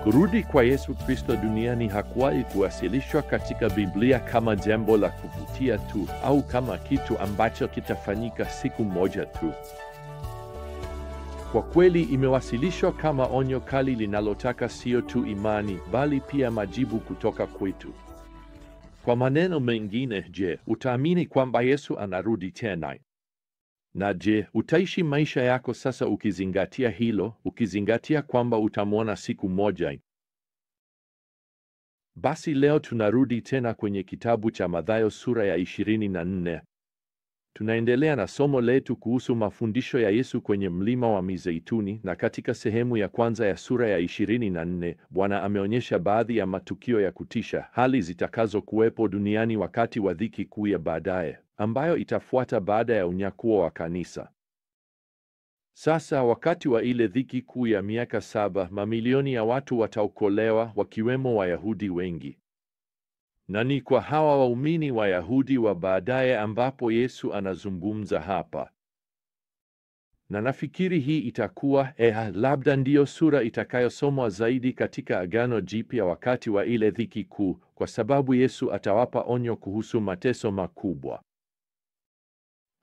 Kurudi kwa Yesu Kristo duniani hakuwahi kuwasilishwa katika Biblia kama jambo la kuvutia tu au kama kitu ambacho kitafanyika siku moja tu. Kwa kweli imewasilishwa kama onyo kali linalotaka sio tu imani, bali pia majibu kutoka kwetu. Kwa maneno mengine, je, utaamini kwamba Yesu anarudi tena? Na je, utaishi maisha yako sasa ukizingatia hilo, ukizingatia kwamba utamwona siku moja? Basi leo tunarudi tena kwenye kitabu cha Mathayo sura ya 24. Tunaendelea na somo letu kuhusu mafundisho ya Yesu kwenye mlima wa Mizeituni, na katika sehemu ya kwanza ya sura ya 24, Bwana ameonyesha baadhi ya matukio ya kutisha, hali zitakazokuwepo duniani wakati wa dhiki kuu ya baadaye, ambayo itafuata baada ya unyakuo wa kanisa. Sasa wakati wa ile dhiki kuu ya miaka 7, mamilioni ya watu wataokolewa, wakiwemo Wayahudi wengi. Na ni kwa hawa waumini Wayahudi wa baadaye ambapo Yesu anazungumza hapa. Na nafikiri hii itakuwa labda ndiyo sura itakayosomwa zaidi katika Agano Jipya wakati wa ile dhiki kuu, kwa sababu Yesu atawapa onyo kuhusu mateso makubwa.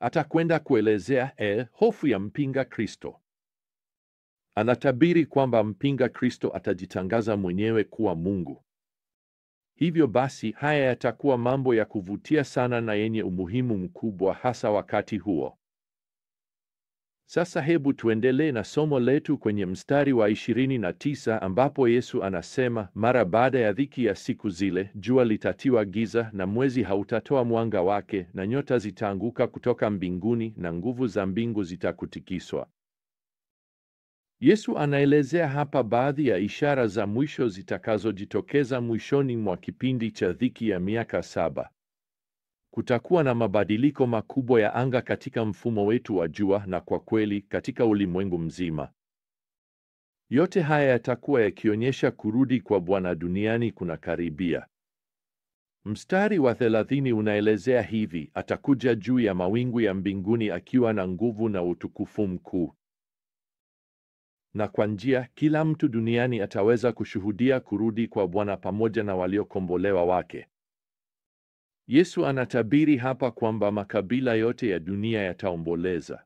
Atakwenda kuelezea hofu ya mpinga Kristo. Anatabiri kwamba mpinga Kristo atajitangaza mwenyewe kuwa Mungu. Hivyo basi, haya yatakuwa mambo ya kuvutia sana na yenye umuhimu mkubwa hasa wakati huo. Sasa hebu tuendelee na somo letu kwenye mstari wa 29 ambapo Yesu anasema, mara baada ya dhiki ya siku zile, jua litatiwa giza na mwezi hautatoa mwanga wake, na nyota zitaanguka kutoka mbinguni na nguvu za mbingu zitakutikiswa. Yesu anaelezea hapa baadhi ya ishara za mwisho zitakazojitokeza mwishoni mwa kipindi cha dhiki ya miaka 7. Kutakuwa na mabadiliko makubwa ya anga katika mfumo wetu wa jua na kwa kweli katika ulimwengu mzima. Yote haya yatakuwa yakionyesha kurudi kwa Bwana duniani kunakaribia. Mstari wa 30 unaelezea hivi: atakuja juu ya mawingu ya mbinguni akiwa na nguvu na utukufu mkuu. Na kwa njia, kila mtu duniani ataweza kushuhudia kurudi kwa Bwana pamoja na waliokombolewa wake. Yesu anatabiri hapa kwamba makabila yote ya dunia yataomboleza.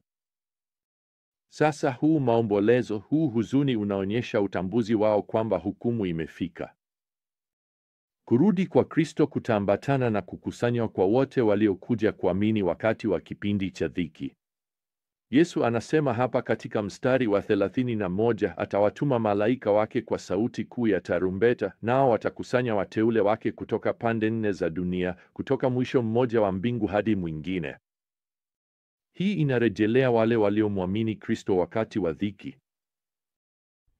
Sasa huu maombolezo, huu huzuni unaonyesha utambuzi wao kwamba hukumu imefika. Kurudi kwa Kristo kutaambatana na kukusanywa kwa wote waliokuja kuamini wakati wa kipindi cha dhiki. Yesu anasema hapa katika mstari wa 31, atawatuma malaika wake kwa sauti kuu ya tarumbeta, nao watakusanya wateule wake kutoka pande 4 za dunia, kutoka mwisho mmoja wa mbingu hadi mwingine. Hii inarejelea wale waliomwamini Kristo wakati wa dhiki.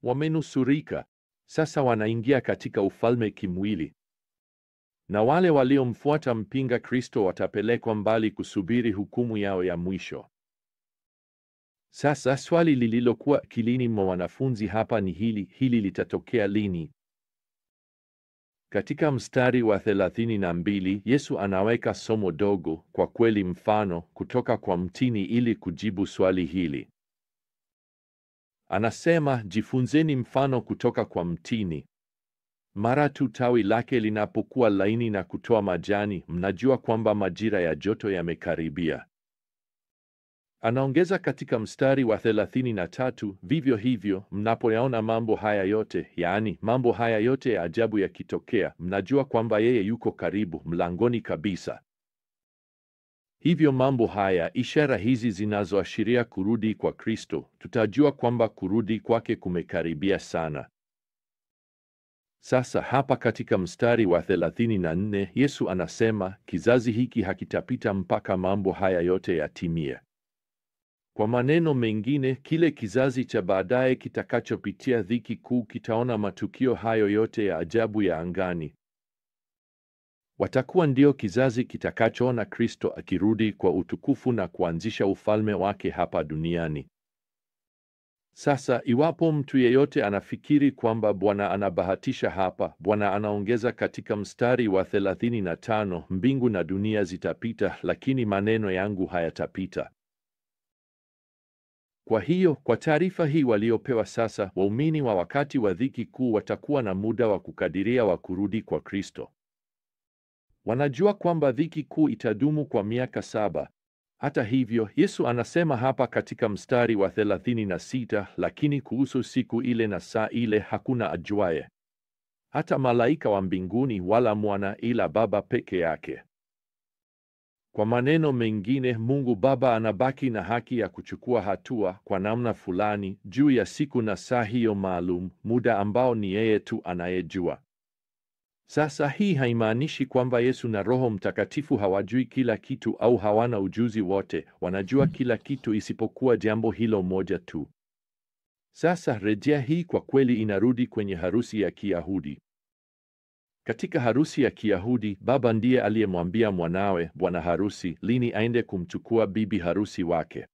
Wamenusurika. Sasa wanaingia katika ufalme kimwili. Na wale waliomfuata mpinga Kristo watapelekwa mbali kusubiri hukumu yao ya mwisho. Sasa swali lililokuwa akilini mwa wanafunzi hapa ni hili litatokea lini? Katika mstari wa 32, Yesu anaweka somo dogo, kwa kweli mfano, kutoka kwa mtini ili kujibu swali hili. Anasema, jifunzeni mfano kutoka kwa mtini. Mara tu tawi lake linapokuwa laini na kutoa majani, mnajua kwamba majira ya joto yamekaribia. Anaongeza katika mstari wa 33, vivyo hivyo, mnapoyaona mambo haya yote, yaani mambo haya yote ya ajabu yakitokea, mnajua kwamba yeye yuko karibu, mlangoni kabisa. Hivyo mambo haya, ishara hizi zinazoashiria kurudi kwa Kristo, tutajua kwamba kurudi kwake kumekaribia sana. Sasa hapa katika mstari wa 34, Yesu anasema, kizazi hiki hakitapita mpaka mambo haya yote yatimie. Kwa maneno mengine, kile kizazi cha baadaye kitakachopitia dhiki kuu kitaona matukio hayo yote ya ajabu ya angani. Watakuwa ndio kizazi kitakachoona Kristo akirudi kwa utukufu na kuanzisha ufalme wake hapa duniani. Sasa, iwapo mtu yeyote anafikiri kwamba Bwana anabahatisha hapa, Bwana anaongeza katika mstari wa 35, mbingu na dunia zitapita, lakini maneno yangu hayatapita. Kwa hiyo, kwa taarifa hii waliopewa sasa, waumini wa wakati wa dhiki kuu watakuwa na muda wa kukadiria wa kurudi kwa Kristo. Wanajua kwamba dhiki kuu itadumu kwa miaka 7. Hata hivyo, Yesu anasema hapa katika mstari wa 36, lakini kuhusu siku ile na saa ile hakuna ajuaye, hata malaika wa mbinguni wala mwana, ila Baba peke yake. Kwa maneno mengine, Mungu Baba anabaki na haki ya kuchukua hatua kwa namna fulani juu ya siku na saa hiyo maalum, muda ambao ni yeye tu anayejua. Sasa hii haimaanishi kwamba Yesu na Roho Mtakatifu hawajui kila kitu au hawana ujuzi wote. Wanajua kila kitu isipokuwa jambo hilo moja tu. Sasa rejea hii kwa kweli inarudi kwenye harusi ya Kiyahudi. Katika harusi ya Kiyahudi, baba ndiye aliyemwambia mwanawe, bwana harusi, lini aende kumchukua bibi harusi wake.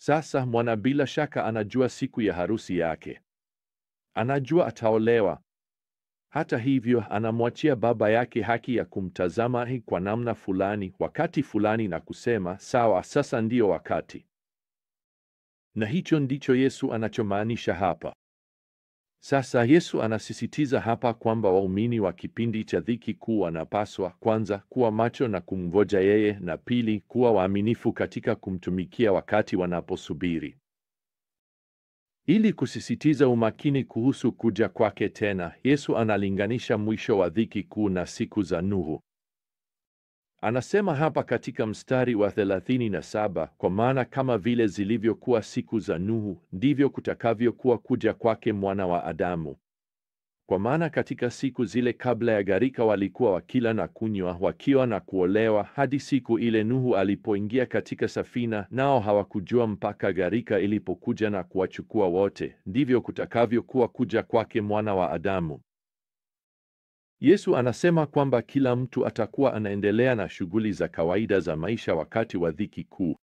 Sasa mwana bila shaka anajua siku ya harusi yake. Anajua ataolewa. Hata hivyo, anamwachia baba yake haki ya kumtazama kwa namna fulani, wakati fulani, na kusema, sawa, sasa ndiyo wakati. Na hicho ndicho Yesu anachomaanisha hapa. Sasa Yesu anasisitiza hapa kwamba waumini wa kipindi cha dhiki kuu wanapaswa kwanza kuwa macho na kumngoja yeye, na pili kuwa waaminifu katika kumtumikia wakati wanaposubiri. Ili kusisitiza umakini kuhusu kuja kwake tena, Yesu analinganisha mwisho wa dhiki kuu na siku za Nuhu. Anasema hapa katika mstari wa 37, kwa maana kama vile zilivyokuwa siku za Nuhu, ndivyo kutakavyokuwa kuja kwake Mwana wa Adamu. Kwa maana katika siku zile kabla ya gharika walikuwa wakila na kunywa, wakioa na kuolewa, hadi siku ile Nuhu alipoingia katika safina, nao hawakujua mpaka gharika ilipokuja na kuwachukua wote. Ndivyo kutakavyokuwa kuja kwake Mwana wa Adamu. Yesu anasema kwamba kila mtu atakuwa anaendelea na shughuli za kawaida za maisha wakati wa dhiki kuu.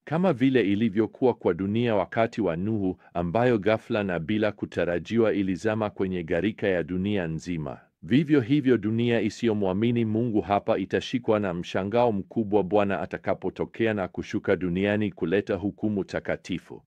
Kama vile ilivyokuwa kwa dunia wakati wa Nuhu, ambayo ghafla na bila kutarajiwa ilizama kwenye gharika ya dunia nzima, vivyo hivyo dunia isiyomwamini Mungu hapa itashikwa na mshangao mkubwa Bwana atakapotokea na kushuka duniani kuleta hukumu takatifu.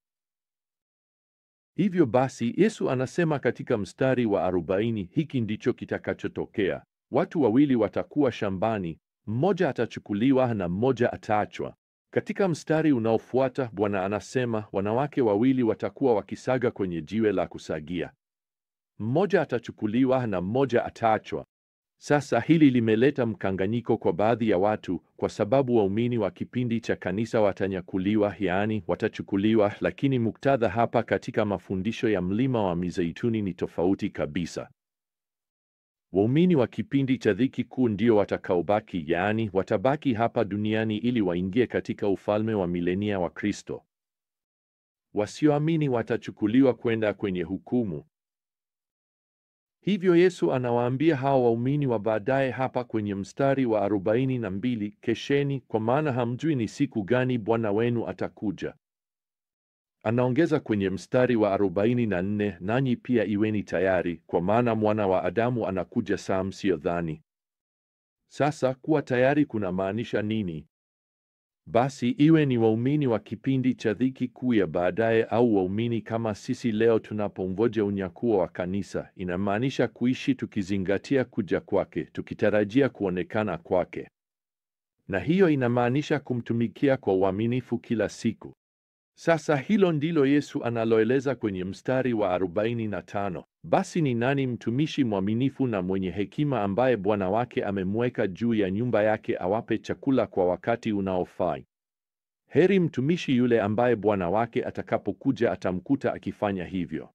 Hivyo basi, Yesu anasema katika mstari wa 40, hiki ndicho kitakachotokea. Watu wawili watakuwa shambani, mmoja atachukuliwa na mmoja ataachwa. Katika mstari unaofuata, Bwana anasema wanawake wawili watakuwa wakisaga kwenye jiwe la kusagia. Mmoja atachukuliwa na mmoja ataachwa. Sasa hili limeleta mkanganyiko kwa baadhi ya watu, kwa sababu waumini wa kipindi cha kanisa watanyakuliwa, yaani watachukuliwa, lakini muktadha hapa katika mafundisho ya Mlima wa Mizeituni ni tofauti kabisa. Waumini wa kipindi cha dhiki kuu ndio watakaobaki, yaani watabaki hapa duniani ili waingie katika ufalme wa milenia wa Kristo. Wasioamini watachukuliwa kwenda kwenye hukumu. Hivyo Yesu anawaambia hao waumini wa baadaye hapa kwenye mstari wa 42, kesheni, kwa maana hamjui ni siku gani Bwana wenu atakuja. Anaongeza kwenye mstari wa 44, nanyi pia iweni tayari, kwa maana Mwana wa Adamu anakuja saa msiyodhani. Sasa kuwa tayari kunamaanisha nini? Basi iwe ni waumini wa kipindi cha dhiki kuu ya baadaye au waumini kama sisi leo tunapomngoja unyakuo wa kanisa, inamaanisha kuishi tukizingatia kuja kwake, tukitarajia kuonekana kwake. Na hiyo inamaanisha kumtumikia kwa uaminifu kila siku. Sasa hilo ndilo Yesu analoeleza kwenye mstari wa 45. Basi ni nani mtumishi mwaminifu na mwenye hekima ambaye bwana wake amemweka juu ya nyumba yake awape chakula kwa wakati unaofaa? Heri mtumishi yule ambaye bwana wake atakapokuja atamkuta akifanya hivyo.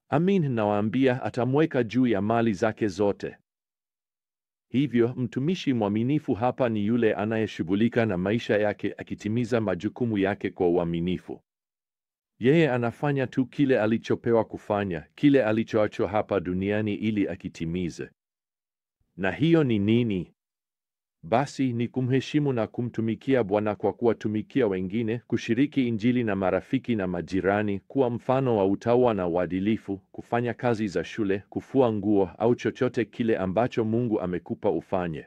Amin, nawaambia, atamweka juu ya mali zake zote. Hivyo mtumishi mwaminifu hapa ni yule anayeshughulika na maisha yake akitimiza majukumu yake kwa uaminifu. Yeye anafanya tu kile alichopewa kufanya, kile alichoachwa hapa duniani ili akitimize. Na hiyo ni nini? Basi ni kumheshimu na kumtumikia Bwana kwa kuwatumikia wengine, kushiriki Injili na marafiki na majirani, kuwa mfano wa utaua na uadilifu, kufanya kazi za shule, kufua nguo au chochote kile ambacho Mungu amekupa ufanye.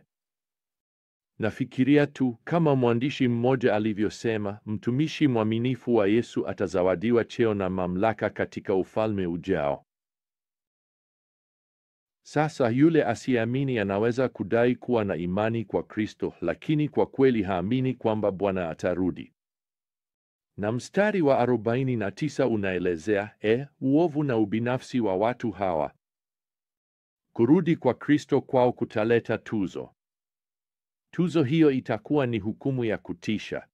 Nafikiria tu kama mwandishi mmoja alivyosema, mtumishi mwaminifu wa Yesu atazawadiwa cheo na mamlaka katika ufalme ujao. Sasa yule asiyeamini anaweza kudai kuwa na imani kwa Kristo, lakini kwa kweli haamini kwamba Bwana atarudi. Na mstari wa 49 unaelezea uovu na ubinafsi wa watu hawa. Kurudi kwa Kristo kwao kutaleta tuzo. Tuzo hiyo itakuwa ni hukumu ya kutisha.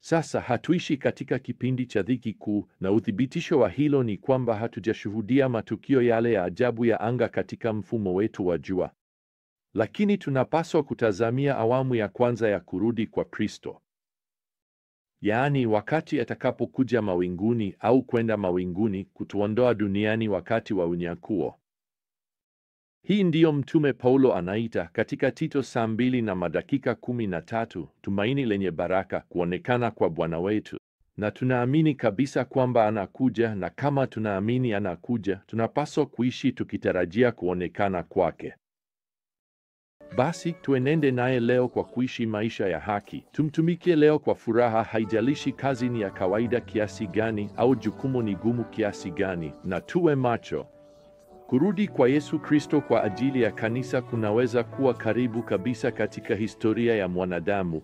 Sasa hatuishi katika kipindi cha dhiki kuu, na uthibitisho wa hilo ni kwamba hatujashuhudia matukio yale ya ajabu ya anga katika mfumo wetu wa jua. Lakini tunapaswa kutazamia awamu ya kwanza ya kurudi kwa Kristo. Yaani wakati atakapokuja mawinguni au kwenda mawinguni kutuondoa duniani wakati wa unyakuo. Hii ndiyo Mtume Paulo anaita katika Tito saa 2:13, tumaini lenye baraka, kuonekana kwa Bwana wetu. Na tunaamini kabisa kwamba anakuja, na kama tunaamini anakuja, tunapaswa kuishi tukitarajia kuonekana kwake. Basi tuenende naye leo kwa kuishi maisha ya haki. Tumtumikie leo kwa furaha, haijalishi kazi ni ya kawaida kiasi gani au jukumu ni gumu kiasi gani, na tuwe macho. Kurudi kwa Yesu Kristo kwa ajili ya kanisa kunaweza kuwa karibu kabisa katika historia ya mwanadamu.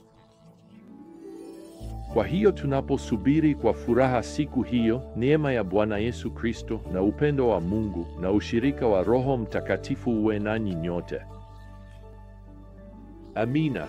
Kwa hiyo tunaposubiri kwa furaha siku hiyo, neema ya Bwana Yesu Kristo na upendo wa Mungu na ushirika wa Roho Mtakatifu uwe nanyi nyote. Amina.